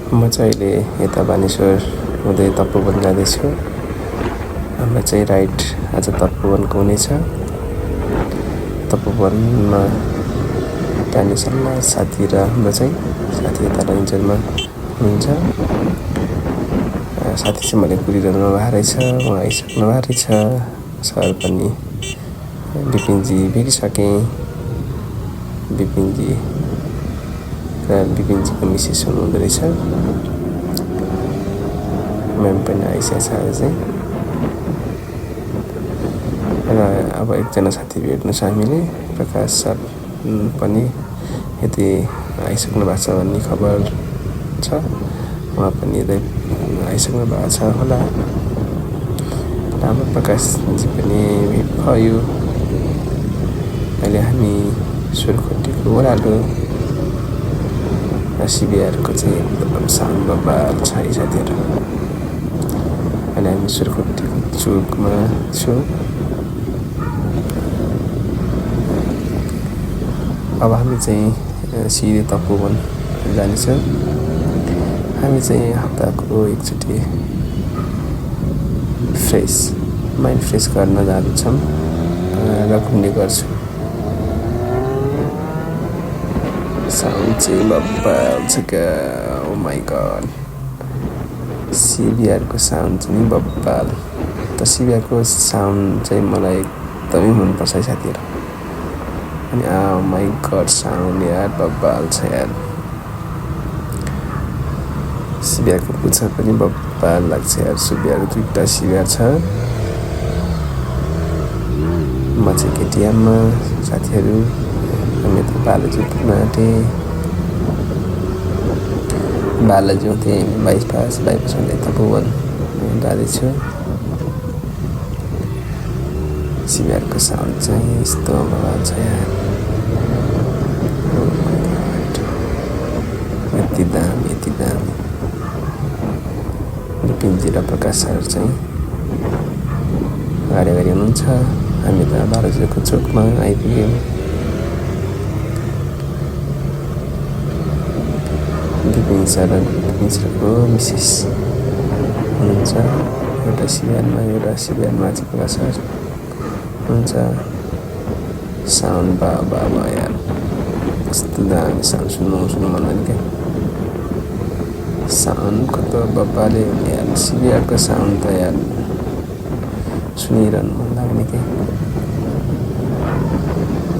म चाहिँ अहिले यता बानेश्वर हुँदै तपोवन जाँदैछु। हाम्रो चाहिँ राइड आज तपोवनको हुनेछ। तपोवनमा जानेसम्म साथी र हाम्रो चाहिँ साथी यता रेन्जरमा हुनुहुन्छ। साथी चाहिँ मैले कुरिरहनु भएको रहेछ, उहाँ आइसक्नु भएको रहेछ। सर पनि विपिनजी भेटिसकेँ। विपिनजी र विपिनजीको मिसेस हुनुहुँदो रहेछ। म्याम पनि आइसकेको छ आज चाहिँ। र अब एकजना साथी भेट्नु छ हामीले, प्रकाश सर पनि यति आइसक्नु भएको छ भन्ने खबर छ। उहाँ पनि यतै आइसक्नु भएको छ होला। हाम्रो प्रकाशजी पनि भेट भयो। अहिले हामी सुरखोटीको ओह्रालो सिबिआरको चाहिँ एकदम साउन्ड बबाल छ है साथीहरू। अहिले हामी सुरखोटीको चोकमा छौँ। अब हामी चाहिँ सिधै तपोवन जानेछौँ। हामी चाहिँ हप्ताको एकचोटि माइन्ड फ्रेस गर्न जान्छौँ र घुम्ने गर्छौँ। साउन्ड चाहिँ बब्बाल छ क्या, ओ माई गड। सिबिआरको साउन्ड चाहिँ बब्बाल। त सिबिआरको साउन्ड चाहिँ मलाई एकदमै मनपर्छ है साथीहरू। अनि ओ माई गड साउन्ड यार बब्बाल छ यार। सिबिआरको पुच्छर पनि बब्बाल लाग्छ यार। सिबिआर 2टा सिबिआर छ। म चाहिँ केटिएममा, साथीहरू हामी त बालाजु पुग्न आँटेँ। बालाजु थिएँ बाइपास हुँदै तपोवन जाँदैछु। सिबिआरको साउन्ड चाहिँ यस्तो बबाल छ यार। यति दामी यति दामी। विपिनजी र प्रकाश सर चाहिँ अगाडि हुनुहुन्छ। हामी त बालाजुको चोकमा आइपुग्यौँ। विपिन सरको मिसेस हुनुहुन्छ। एउटा सिबिआरमा चाहिँ प्रकाश सर हुन्छ। साउन्ड बा यार कस्तो दामी साउन्ड सुन्नु मन लाग्यो क्या। साउन्डको त बब्बाले हुने यार। सिबिआरको साउन्ड त यार सुनिरहनु मन लाग्ने क्या।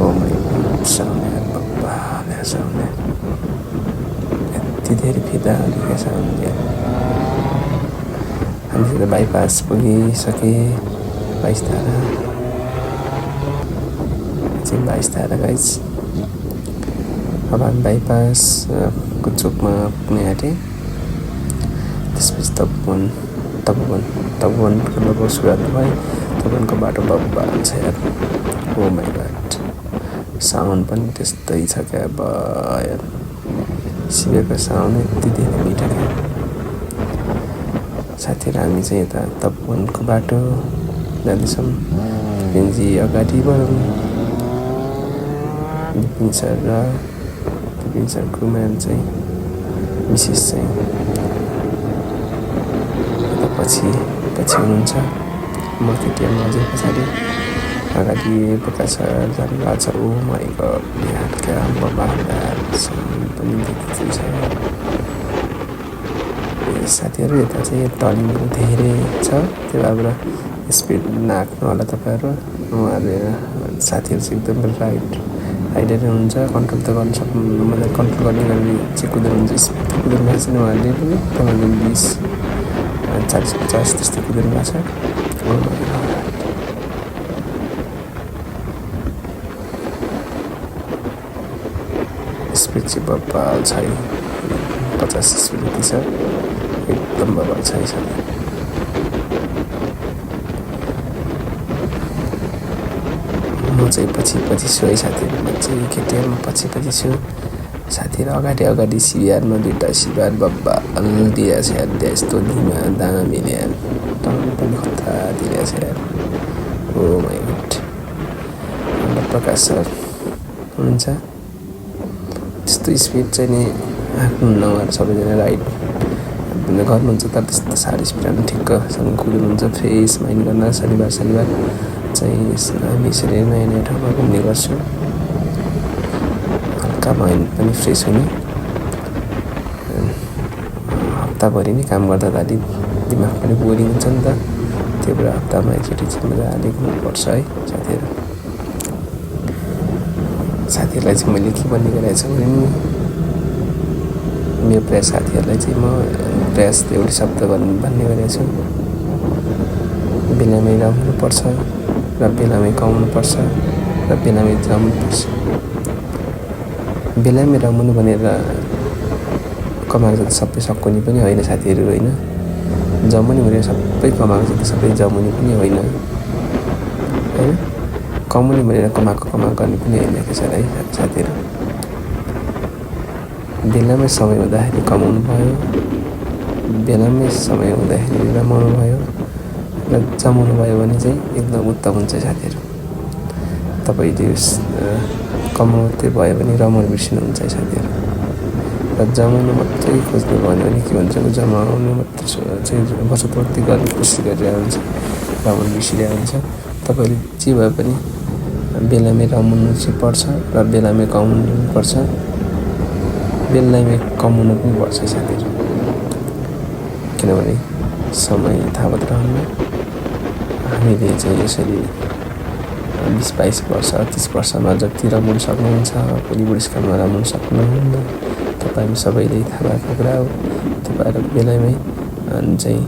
ओ माई गड साउन्ड यार बब्बाल यार साउन्ड यार। यति धेरै फिदा क्या साउन्ड यार। हामीसित बाइपास पुगिसके 22 धारा चाहिँ 22 धारा गाइज। अब हामी बाइपासको चोकमा पुग्ने आँटेँ। त्यसपछि तपोवनको लगभग सुरुवात भयो। तपोवनको बाटो बब्बाल छ यार। ओ माई गड साउन्ड पनि त्यस्तै छ क्या यार। सिबिआरको साउन्ड यति धेरै मिठो क्या। साथीहरू हामी चाहिँ यता तपोवनको बाटो जाँदैछौँ। विपिनजी अगाडि बढौँ। विपिन सरको म्याम चाहिँ मिसेस चाहिँ यता पछि हुनुहुन्छ। म केटिएममा अझै पछाडि। अगाडि प्रकाश सर जानु भएको छ। ओ माई गड यार क्या बब्बाल यार। साउन्ड पनि त्यति छ। साथीहरू यता चाहिँ टर्निङहरू धेरै छ। त्यो भएर स्पिड नआक्नु होला तपाईँहरू। उहाँहरूले साथीहरू चाहिँ एकदम राइडर हुनुहुन्छ। कन्ट्रोल त गर्नु सक्नु मतलब कन्ट्रोल गर्ने गरेर चाहिँ कुदाउनुहुन्छ। स्पिड कुदाउनु भएको छैन उहाँहरूले पनि। तपाईँले 20-40-50 त्यस्तो कुदाउनु भएको छ। स्पिड चाहिँ बब्बाल छ है। 50 स्पिड यति छ। एकदम बब्बाल छ है साथी। म चाहिँ पछि छु है साथीहरू। म चाहिँ केटिएममा पछि छु। साथीहरू अगाडि सिबिआरमा 2टा सिबिआर बब्बाल दिएको छ यार। यस्तो धीमा दामी यार। टाउन पनि खतरा दिएको छ यार। ओ माई गड। हाम्रो प्रकाश सर हुनुहुन्छ। त्यस्तो स्पिड चाहिँ नि आफ्नो उहाँहरू सबैजना राइड गर्नुहुन्छ तर त्यस्तो साह्रो स्पिडमा ठिक्कसँग कुदिनुहुन्छ फ्रेस माइन्ड गर्न शनिबार चाहिँ हामी यसरी नयाँ नयाँ ठाउँमा घुम्ने गर्छौँ हल्का माइन्ड पनि फ्रेस हुने हप्ताभरि नै काम गर्दा त अलिक दिमाग पनि बोरिङ हुन्छ नि त त्यो भएर हप्तामा एकचोटि चाहिँ मजाले घुम्नुपर्छ है साथीहरूलाई चाहिँ मैले के भन्ने गरेको छु भने मेरो प्रायः साथीहरूलाई चाहिँ म प्रयास एउटै शब्द भन्ने गरेको छु बेलामै रमाउनुपर्छ र बेलामै कमाउनुपर्छ र बेलामै रमाउनुपर्छ बेलामै रमाउनु भनेर कमाएको जति सबै सकुनी पनि होइन साथीहरू होइन जमाउनु भनेर सबै कमाएको जति सबै जमाउनु पनि होइन कमाउनु भनेर कमाएको गर्ने पनि होइन त्यसरी है साथीहरू बेलामै समय हुँदाखेरि कमाउनु भयो बेलामै समय हुँदाखेरि रमाउनु भयो र जमाउनु भयो भने चाहिँ एकदम उत्तम हुन्छ साथीहरू तपाईँले कमाउँदै भयो भने रमाउनु बिर्सिनुहुन्छ साथीहरू र जमाउनु मात्रै खोज्नु भयो भने के भन्छ जमाउनु मात्रै चाहिँ बचतवर्ती गर्ने कोसिस गरिरहेको हुन्छ रमाउनु बिर्सिरहेको हुन्छ तपाईँले जे भए पनि बेलामै रमाउनु चाहिँ पर्छ र बेलामै कमाउनु पनि पर्छ बेलामै कमाउनु पनि पर्छ साथीहरू किनभने समय थाहा रहन्न हामीले चाहिँ यसरी 20-22 वर्ष 30 वर्षमा जति रमाउनु सक्नुहुन्छ भोलि बुढेसकालमा रमाउनु सक्नुहुन्न तपाईँ सबैले थाहा भएको कुरा हो तपाईँहरू बेलामै चाहिँ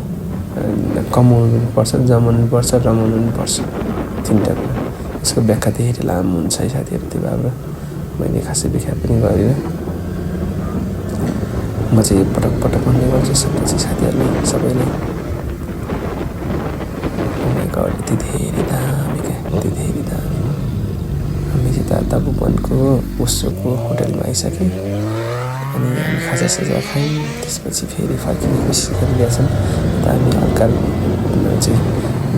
कमाउनु पनि पर्छ जमाउनु पनि पर्छ रमाउनु पनि पर्छ तिनवटा कुरा यसको व्याख्या धेरै लामो हुन्छ है साथीहरू त्यो भएर मैले खासै व्याख्या पनि गरिनँ म चाहिँ पटक भन्ने गर्छु साथीहरूलाई सबैलाई यति धेरै दामी हामी चाहिँ दादा भुवनको ओसोको होटलमा आइसक्यौँ अनि हामी खाजासाजा खायौँ त्यसपछि फेरि फर्किने कोसिस गरिरहेछौँ त हामी हल्का चाहिँ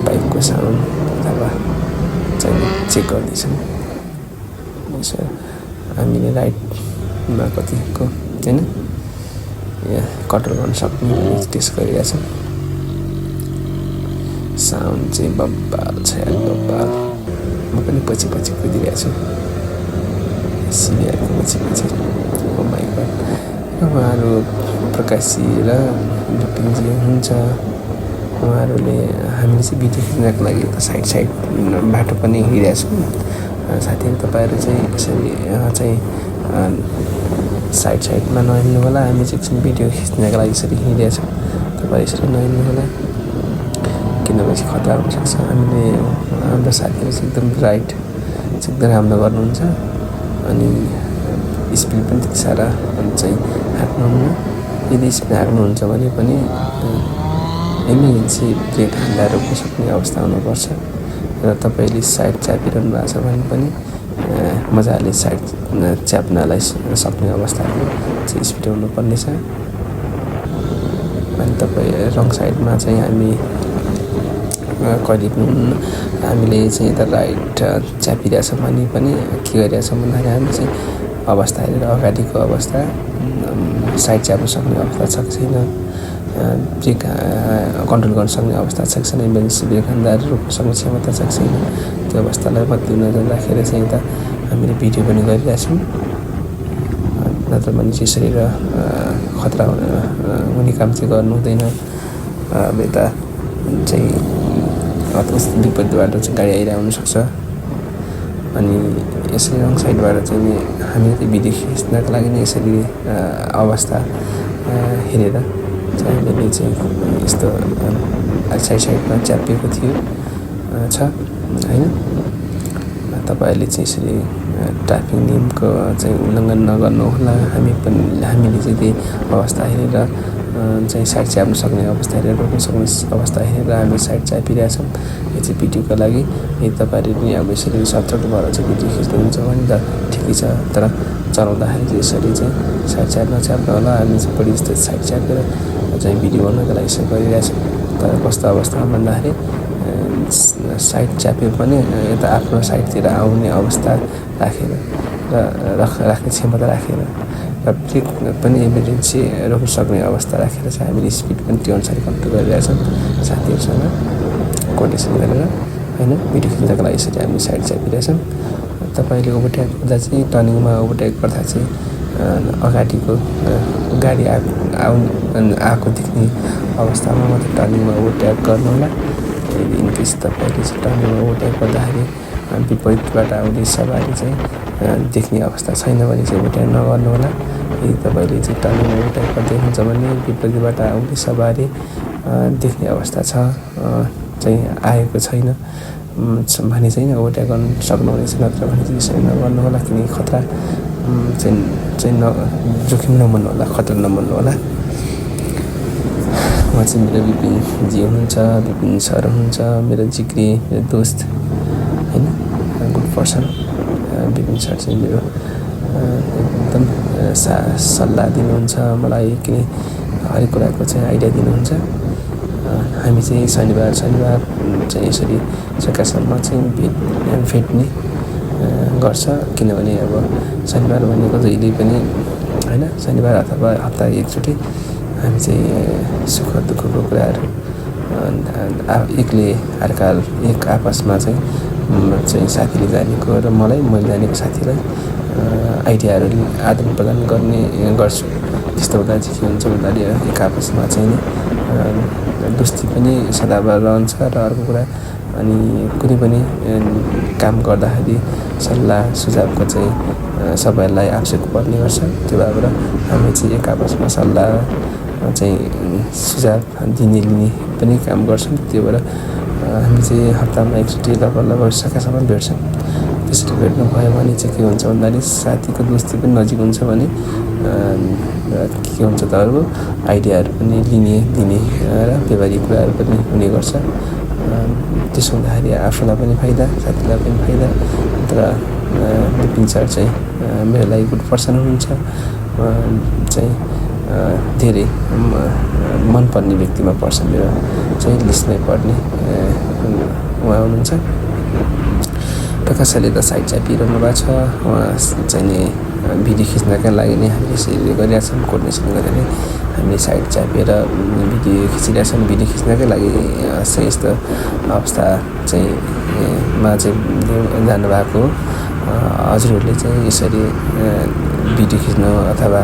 बाइकको साउन्ड अथवा चाहिँ चेक गर्दैछौँ हामीले राइडमा कतिको होइन कन्ट्रोल गर्न सक्ने टेस्ट गरिरहेछौँ साउन्ड चाहिँ बब्बाल छ बब्बाल म पनि पछि कुदिरहेको छु सिनियरको पछि उहाँहरू प्रकाशजी र लुपिङजी हुनुहुन्छ उहाँहरूले हामीले चाहिँ भिडियो खिच्नको लागि त साइड बाटो पनि हिँडिरहेको छौँ साथीहरू तपाईँहरू चाहिँ यसरी चाहिँ साइडमा नहिँड्नु होला हामी चाहिँ एकछिन भिडियो खिच्नको लागि यसरी हिँडिरहेको छौँ तपाईँ यसरी नहिँड्नु होला किनभने खतरा हुनसक्छ हामीले हाम्रो साथीहरू चाहिँ एकदम राइड चाहिँ एकदम राम्रो गर्नुहुन्छ अनि स्पिड पनि त्यति साह्रो चाहिँ हाँक्नुहुन्न यदि स्पिड हाँक्नुहुन्छ भने पनि इमर्जेन्सी ब्रेक हान्दा रोक्न सक्ने अवस्था हुनुपर्छ र तपाईँले साइड च्यापिरहनु भएको छ भने पनि मजाले साइड च्याप्नलाई सक्ने अवस्थाको चाहिँ स्पिड हुनुपर्ने छ अनि तपाईँ रङ साइडमा चाहिँ हामी कहिले पनि हामीले चाहिँ यता राइट च्यापिरहेछौँ भने पनि के गरिरहेछौँ भन्दाखेरि हामी चाहिँ अवस्था हेरेर अगाडिको अवस्था साइड च्याप्न सक्ने अवस्था छ कि छैन ब्रेक कन्ट्रोल गर्न सक्ने अवस्था छ कि छैन इमर्जेन्सी ब्रेक हान्दा रोक्न सक्ने क्षमता छ कि छैन त्यो अवस्थालाई मध्यनजर राखेर चाहिँ यता हामीले भिडियो पनि गरिरहेछौँ नत्र भने चाहिँ शरीर खतरा हुने काम चाहिँ गर्नु हुँदैन अब यता चाहिँ विपरीतबाट चाहिँ गाडी आइरहेको हुनसक्छ अनि यसरी रङ साइडबाट चाहिँ हामी त्यो भिडियो खिच्नको लागि नै यसरी अवस्था हेरेर चाहिँ हामीले चाहिँ यस्तो साइडमा च्यापिएको थियो छ होइन तपाईँहरूले चाहिँ यसरी ट्राफिक नियमको चाहिँ उल्लङ्घन नगर्नुहोला हामीले चाहिँ त्यही अवस्था हेरेर चाहिँ साइड च्याप्न सक्ने अवस्था हेरेर रोक्न सक्ने अवस्था हेरेर हामी साइड च्यापिरहेछौँ यो चाहिँ भिडियोको लागि यदि तपाईँहरूले पनि अब यसरी सतर्क भएर चाहिँ भिडियो खिच्नुहुन्छ भने त ठिकै छ तर चलाउँदाखेरि चाहिँ यसरी चाहिँ साइड नच्याप्नु होला हामी चाहिँ बढी जस्तो साइड च्यापेर चाहिँ भिडियो बनाउनको लागि यसो गरिरहेछौँ तर कस्तो अवस्थामा भन्दाखेरि साइड च्याप्यो भने यता आफ्नो साइडतिर आउने अवस्था राखेर र राख्ने क्षमता राखेर र ब्रेक पनि इमर्जेन्सी रोक्न सक्ने अवस्था राखेर चाहिँ हामीले स्पिड पनि त्यो अनुसार कन्ट्रोल गरिरहेछौँ साथीहरूसँग कोर्डिनेसन गरेर होइन। भिडियो खिच्नको लागि यसरी हामी साइड च्यापिरहेछौँ। तपाईँले ओभरटेक गर्दा चाहिँ टर्निङमा ओभरटेक गर्दा चाहिँ अगाडिको गाडी आएको देख्ने अवस्थामा मात्रै टर्निङमा ओभरटेक गर्नु होला। यदि इनकेस तपाईँले चाहिँ टर्निङमा ओभरटेक गर्दाखेरि विपरीतबाट आउने सवारी चाहिँ देख्ने अवस्था छैन भने चाहिँ ओभरटेक नगर्नु होला। यदि तपाईँले चाहिँ टर्निङमा ओभरटेक गर्दै हुनुहुन्छ भने विपरीतबाट आउने सवारी देख्ने अवस्था छ चाहिँ आएको छैन भने चाहिँ ओभरटेक गर्न सक्नुहुनेछ। नत्र भने चाहिँ यसरी नगर्नु होला किनकि खतरा चाहिँ जोखिम नमान्नु होला, खतरा नमान्नु होला। उहाँ चाहिँ मेरो विपिनजी हुनुहुन्छ, विपिन सर हुनुहुन्छ, मेरो जिग्री, मेरो दोस्त होइन, गुड पर्सन। विपिन सर चाहिँ मेरो एकदम सल्लाह दिनुहुन्छ मलाई, किन हरेक कुराको चाहिँ आइडिया दिनुहुन्छ। हामी चाहिँ शनिबार चाहिँ यसरी सकासम्म चाहिँ भेट्ने गर्छ किनभने अब शनिबार भनेको जहिले पनि होइन, शनिबार अथवा हप्ता एकचोटि हामी चाहिँ सुख दुःखको कुराहरू एक आपसमा चाहिँ साथीले जानेको र मैले जानेको साथीलाई आइडियाहरू आदान प्रदान गर्ने गर्छु। त्यस्तो हुँदा चाहिँ के हुन्छ भन्दाखेरि एक आपसमा चाहिँ दोस्ती पनि सदाबहार रहन्छ र अर्को कुरा अनि कुनै पनि काम गर्दाखेरि सल्लाह सुझावको चाहिँ सबैलाई आवश्यक पर्ने गर्छ। त्यो भएर हामी चाहिँ एक आपसमा सल्लाह चाहिँ सुझाव दिने लिने पनि काम गर्छौँ। त्यो भएर हामी चाहिँ हप्तामा एकचोटि लगभग सकासम्म भेट्छौँ। त्यसरी भेट्नु भयो भने चाहिँ के हुन्छ भन्दाखेरि साथीको दोस्ती पनि नजिक हुन्छ भने के हुन्छ तपाईँको आइडियाहरू पनि लिने दिने र व्यवहारिक कुराहरू पनि हुने गर्छ। त्यसो हुँदाखेरि आफूलाई पनि फाइदा, साथीलाई पनि फाइदा। तर विपिन सर चाहिँ मेरो लागि गुड पर्सन हुनुहुन्छ, चाहिँ धेरै मनपर्ने व्यक्तिमा पर्छ मेरो चाहिँ लिस्टमै पर्ने उहाँ हुनुहुन्छ। र कसैले त साइड च्यापिरहनु भएको छ, उहाँ चाहिँ नि भिडियो खिच्नका लागि नै हामीले यसरी गरिरहेछौँ, कोर्डिनेसन गरेर हामीले साइड च्यापेर भिडियो खिचिरहेछौँ। भिडियो खिच्नकै लागि चाहिँ यस्तो अवस्था चाहिँ जानुभएको हजुरहरूले चाहिँ यसरी भिडियो खिच्नु अथवा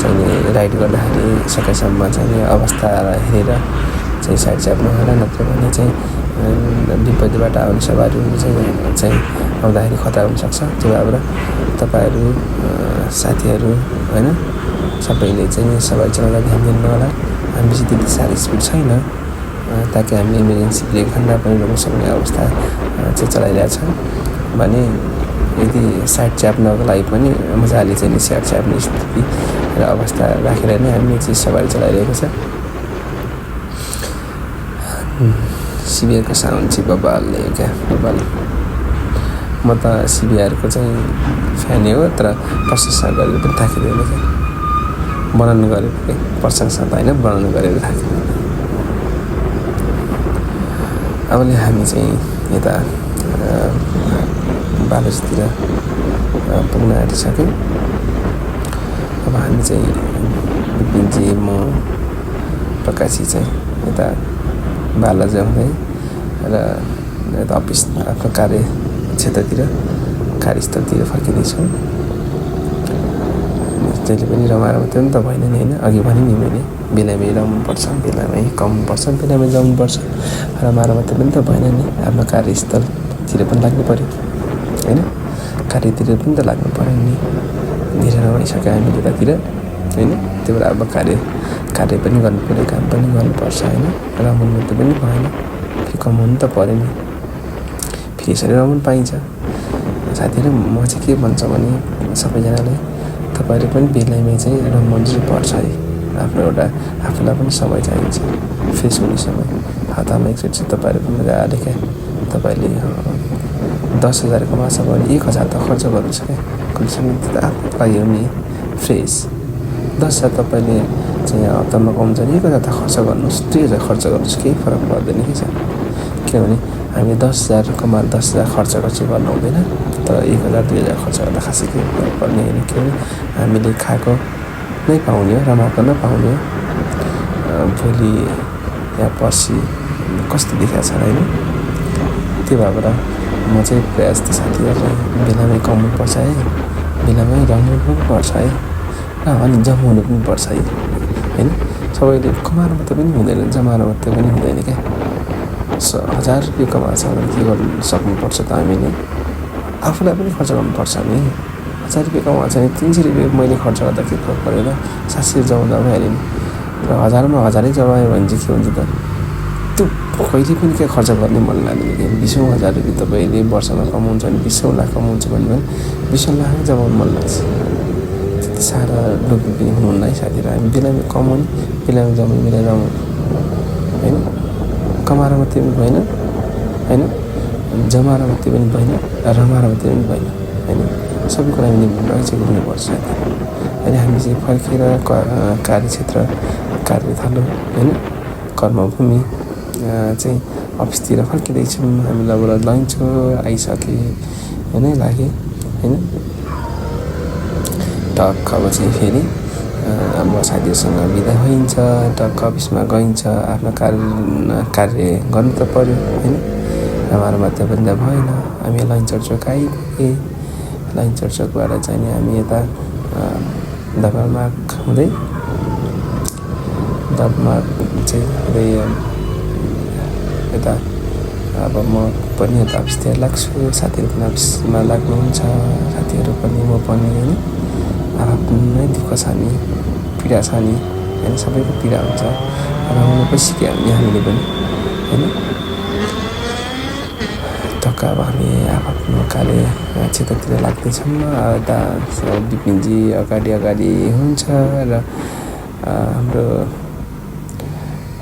चाहिँ राइड गर्दाखेरि सकेसम्म चाहिँ अवस्था हेरेर चाहिँ साइड च्याप्नु होला। नत्र भने चाहिँ विपरीतबाट आउने सवारीहरू चाहिँ आउँदाखेरि खतरा हुनसक्छ। त्यो भएर तपाईँहरू साथीहरू होइन सबैले चाहिँ सवारी चलाउँदा ध्यान दिनु होला। हामी चाहिँ त्यति साह्रो स्पिड छैन ताकि हामी इमर्जेन्सी ब्रेक हान्दा पनि रोक्न सक्ने अवस्था चाहिँ चलाइरहेछौँ भने यदि साइड च्याप्नको लागि पनि मजाले चाहिँ साइड च्याप्ने स्थिति र अवस्था राखेर नै हामीले चाहिँ सवारी चलाइरहेको छ। सिबिआरको साउन्ड चाहिँ बबालले क्या बबाल। म त सिबिआरको चाहिँ फ्यानै हो, तर प्रशंसा गरेर पनि थाकिँदैन क्या, बनाउनु गरेर प्रशंसा त होइन बनाउनु गरेर थाकिँदैन। अबले हामी चाहिँ यता बालुजतिर पुग्न आँटिसक्यौँ। अब हामी चाहिँ विपिनजी, म, प्रकाशी चाहिँ यता बालुज आउँदै र यता अफिस आफ्नो कार्य क्षेत्रतिर कार्यस्थलतिर फर्किँदैछौँ। जहिले पनि रमाएर मात्रै त भएन नि होइन, अघि भने नि मैले बेलामै रमाउनुपर्छ, बेलामै कम्नुपर्छ, बेलामै जानुपर्छ, रमाएर मात्रै पनि त भएन नि। आफ्नो कार्यस्थलतिर पनि लाग्नु पऱ्यो होइन, कार्यतिर पनि त लाग्नु पऱ्यो नि। धेरै रमाइसक्यो हामी यतातिर होइन। त्यो भएर अब कार्य पनि गर्नु पऱ्यो, काम पनि गर्नुपर्छ होइन। रमाउनु मात्रै पनि भएन, फेरि कमाउनु त पऱ्यो नि, फेरि यसरी रमाउनु पाइन्छ। साथीहरू म चाहिँ के भन्छ भने सबैजनालाई तपाईँहरू पनि बेलामै चाहिँ रमाउनु पर्छ है। आफ्नो एउटा आफूलाई पनि समय चाहिन्छ, फ्रेस हुने समय। हप्तामा एकचोटि चाहिँ तपाईँहरू पनि मजाले क्या तपाईँले 10,000 कमाछ भने 1,000 त खर्च गर्नुहोस् क्या, कमसेकम त आफ्नो लागि हो नि फ्रेस। 10,000 तपाईँले चाहिँ हप्तामा कमाउँछ भने 1,000 त खर्च गर्नुहोस्, 2,000 खर्च गर्नुहोस्, केही फरक पर्दैन कि छ। किनभने हामीले 10,000 कमाएर 10,000 खर्च गर्नु हुँदैन। तर 1000-2000 खर्च गर्दा खासै केही फरक पर्ने होइन किनभने हामीले खाएको नै पाउने हो रमाएको नपाउने हो भोलि या पर्सि कस्तो देखाएको छ होइन त्यो भएर म चाहिँ प्रायः जस्तो साथीहरूलाई बेलामै कमाउनु पर्छ है बेलामै रमाउनु पनि पर्छ है अनि जमाउनु पनि पर्छ है होइन सबैले कमाएर मात्रै पनि हुँदैन जमाएर मात्रै पनि हुँदैन क्या 1000 रुपियाँ कमाएको छ भने के गर्नु सक्नुपर्छ त हामीले आफूलाई पनि खर्च गर्नुपर्छ नि 1000 रुपियाँ कमाएको छ भने 300 रुपियाँ मैले खर्च गर्दा के फरक परेर 700 जमाउँदा भइहाल्यो नि र 1000मा 1000 जमायो भने चाहिँ के हुन्छ त त्यो कहिले पनि क्या खर्च गर्ने मन लाग्दैन कि 20,000 रुपियाँ तपाईँले वर्षमा कमाउँछ भने 20 लाख कमाउँछ भने पनि 20 लाख जमाउनु मन लाग्छ त्यति साह्रो लोभी पनि हुनुहुन्न है साथीहरू हामी बेलामा कमाउने बेलामा जमाउने बेला रमाउने होइन कमाएर मात्रै पनि भएन होइन जमाएर मात्रै पनि भएन रमाएर मात्रै पनि भएन होइन सबै कुरा हामीले चाहिँ हुनुपर्छ होइन हामी चाहिँ फर्केर कार्यक्षेत्र कार्यथलो होइन कर्मभूमि चाहिँ अफिसतिर फर्किँदैछौँ हामी लगभग लैन्छौँ आइसके होइन लाग्यो होइन टक्क अब चाहिँ फेरि अब साथीहरूसँग बिदा भइन्छ टक्क अफिसमा गइन्छ आफ्नो कार्य गर्नु त पर्यो होइन हाम्रो मात्रै पनि त भएन हामी लैनचौर चोक आइपुगे लैनचौर चोकबाट चाहिँ हामी यता दबामाग हुँदै चाहिँ हुँदै यता अब म पनि यता अफिसतिर लाग्छु साथीहरू पनि अफिसमा लाग्नुहुन्छ साथीहरू पनि म पनि होइन आफ्नै दुःख छ नि पीडा छ नि होइन सबैको पीडा हुन्छ रमाउनु पनि सिक्यो हामीले पनि होइन टक्क अब हामी आफ्नो कार्य क्षेत्रतिर लाग्दैछौँ यता विपिनजी अगाडि हुन्छ र हाम्रो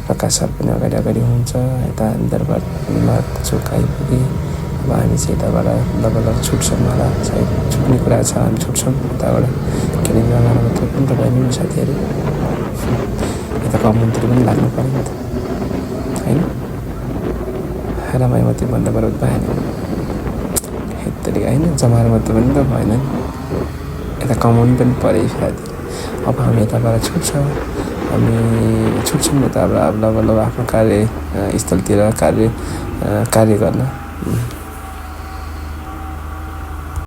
प्रकाश सर पनि अगाडि हुन्छ यता दरबारमा चोक आइपुगे अब हामी चाहिँ यताबाट लगभग छुट्छौँ होला सायद छुट्ने कुरा छ हामी छुट्छौँ यताबाट किनकि रमाएर मात्र पनि त भयो नि साथीहरू यता कमाउनुतिर पनि लाग्नु पऱ्यो नि त होइन रमाइ मात्रै भन्दा बरु भएन यत्तरी होइन जमाएर मात्रै पनि त भएन नि यता कमाउनु पनि पऱ्यो साथी अब हामी यताबाट छुट्छौँ हामी छुट्छौँ यताबाट अब लगभग आफ्नो कार्यस्थलतिर कार्य गर्न